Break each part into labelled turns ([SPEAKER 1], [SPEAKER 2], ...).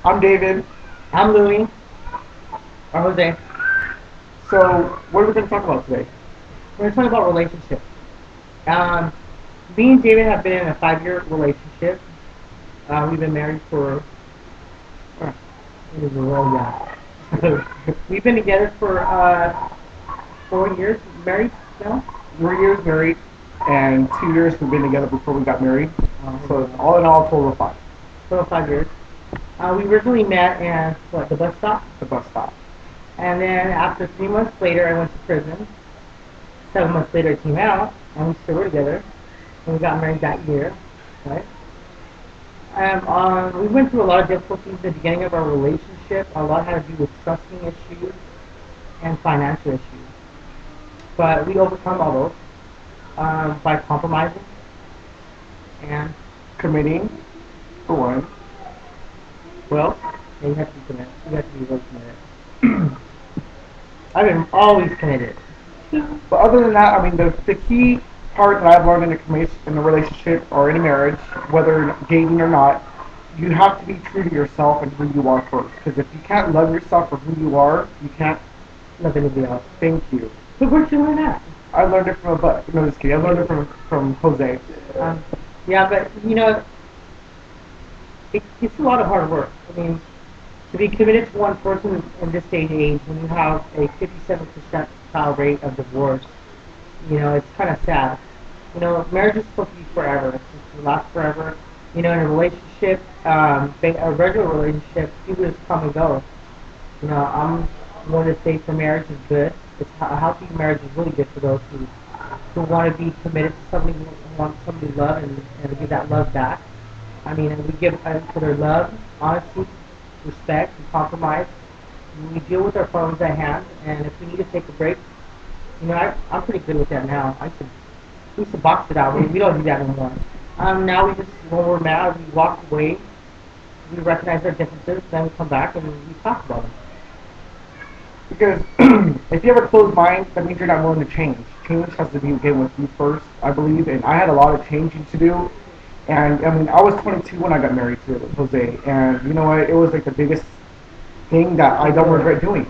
[SPEAKER 1] I'm David.
[SPEAKER 2] I'm Louie, or Jose.
[SPEAKER 1] So, what are we going to talk about today?
[SPEAKER 2] We're going to talk about relationships. Um, Me and David have been in a 5-year relationship. We've been married for, it was a roll, yeah. We've been together for 4 years, married now.
[SPEAKER 1] 3 years married, and 2 years we've been together before we got married. So,
[SPEAKER 2] Uh,
[SPEAKER 1] all in all, total of five.
[SPEAKER 2] total 5 years. We originally met at, the bus stop.
[SPEAKER 1] The bus stop.
[SPEAKER 2] And then after 3 months later, I went to prison. 7 months later, I came out, and we still were together. And we got married that year, right? We went through a lot of difficulties at the beginning of our relationship. A lot had to do with trusting issues and financial issues. But we overcome all those by compromising and,
[SPEAKER 1] Committing, for one.
[SPEAKER 2] well, yeah, you have to be committed. You have to be really committed. I've been always committed.
[SPEAKER 1] But other than that, I mean, the key part that I've learned in a relationship or in a marriage, whether dating or not, you have to be true to yourself and who you are first. Because if you can't love yourself for who you are, you can't.
[SPEAKER 2] Love anybody else.
[SPEAKER 1] Thank you.
[SPEAKER 2] But where'd you learn that?
[SPEAKER 1] I learned it from a book. No, just kidding. I learned it from Jose.
[SPEAKER 2] Um, yeah, but it's a lot of hard work. I mean, to be committed to one person in this day and age, when you have a 57 percentile rate of divorce, it's kind of sad. Marriage is supposed to be forever. It's supposed to last forever. In a relationship, a regular relationship, people just come and go. I'm one to say for marriage is good. A healthy marriage is really good for those who want to be committed to somebody, who want somebody to love and give that love back. I mean, and we give for their love, honesty, respect, and compromise. We deal with our problems at hand, and if we need to take a break, I'm pretty good with that now. We used to box it out. We don't do that anymore. Now we just, when we're mad, we walk away. We recognize our differences, then we come back and we talk about them.
[SPEAKER 1] Because if you have a closed mind, that means you're not willing to change. Change has to begin with you first, I believe. And I had a lot of changing to do. And I mean, I was 22 when I got married to Jose. And you know what? It was like the biggest thing that I don't regret doing.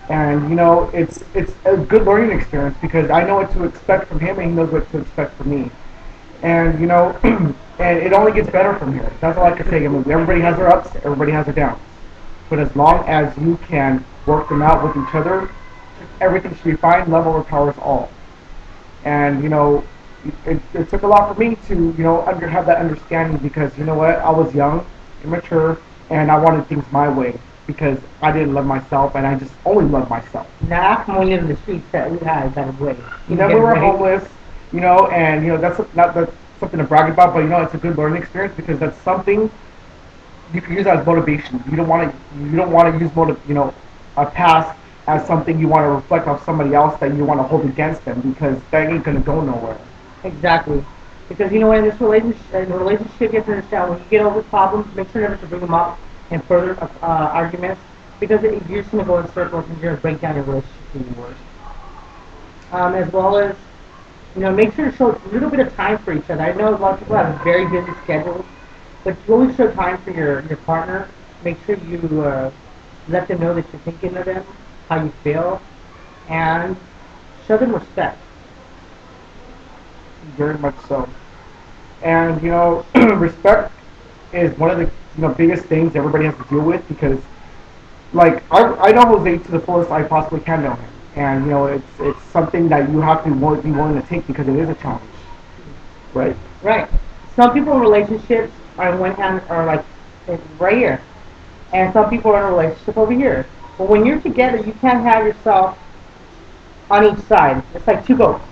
[SPEAKER 1] And it's a good learning experience because I know what to expect from him, and he knows what to expect from me. And and it only gets better from here. That's all I can say. I mean, everybody has their ups, everybody has their downs. But as long as you can work them out with each other, everything should be fine. Love overpowers all. And it took a lot for me to have that understanding because you know what, I was young, immature, and I wanted things my way because I didn't love myself and I just only loved myself.
[SPEAKER 2] Now, I'm only in the streets that we had that way.
[SPEAKER 1] We were homeless, and that's not that's something to brag about, but it's a good learning experience because that's something you can use as motivation. You don't want to use a past as something you want to reflect off somebody else that you want to hold against them because that ain't gonna go nowhere.
[SPEAKER 2] Exactly. Because in this relationship, you have to understand when you get over problems, make sure never to bring them up in further arguments because you're just going to go in circles and you're going to break down your relationship even worse. As well as, make sure to show a little bit of time for each other. I know a lot of people have very busy schedules, but you always show time for your partner. Make sure you let them know that you're thinking of them, how you feel, and show them respect.
[SPEAKER 1] Very much so. And respect is one of the biggest things everybody has to deal with because like I know Jose to the fullest I possibly can know him, and it's something that you have to be willing to take because it is a challenge, right?
[SPEAKER 2] Right. Some people in relationships on one hand are like right here, and some people are in a relationship over here. But when you're together, you can't have yourself on each side. It's like two boats.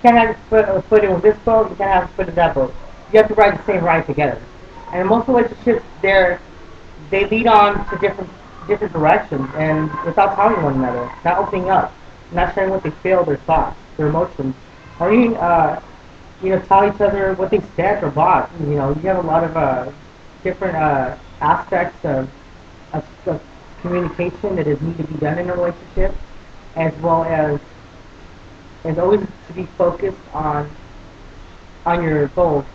[SPEAKER 2] You can't have your foot in with this boat. You can't have your foot in that boat. You have to ride the same ride together. And in most relationships, they lead on to different directions, and without telling one another, not opening up, not sharing what they feel, their thoughts, their emotions, or even tell each other what they said or bought. You have a lot of different aspects of communication that is need to be done in a relationship, as well as always to be focused on your goals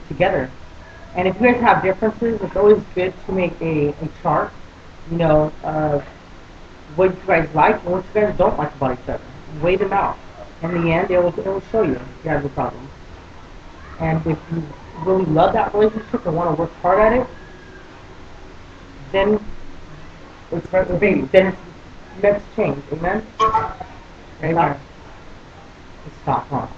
[SPEAKER 2] together. And if you guys have differences, it's always good to make a chart, of what you guys like and what you guys don't like about each other. Weigh them out. In the end, it will show you if you have a problem. And if you really love that relationship and want to work hard at it, then
[SPEAKER 1] It's meant to be.
[SPEAKER 2] then it's meant to change. Amen?
[SPEAKER 1] Amen.
[SPEAKER 2] It's not wrong.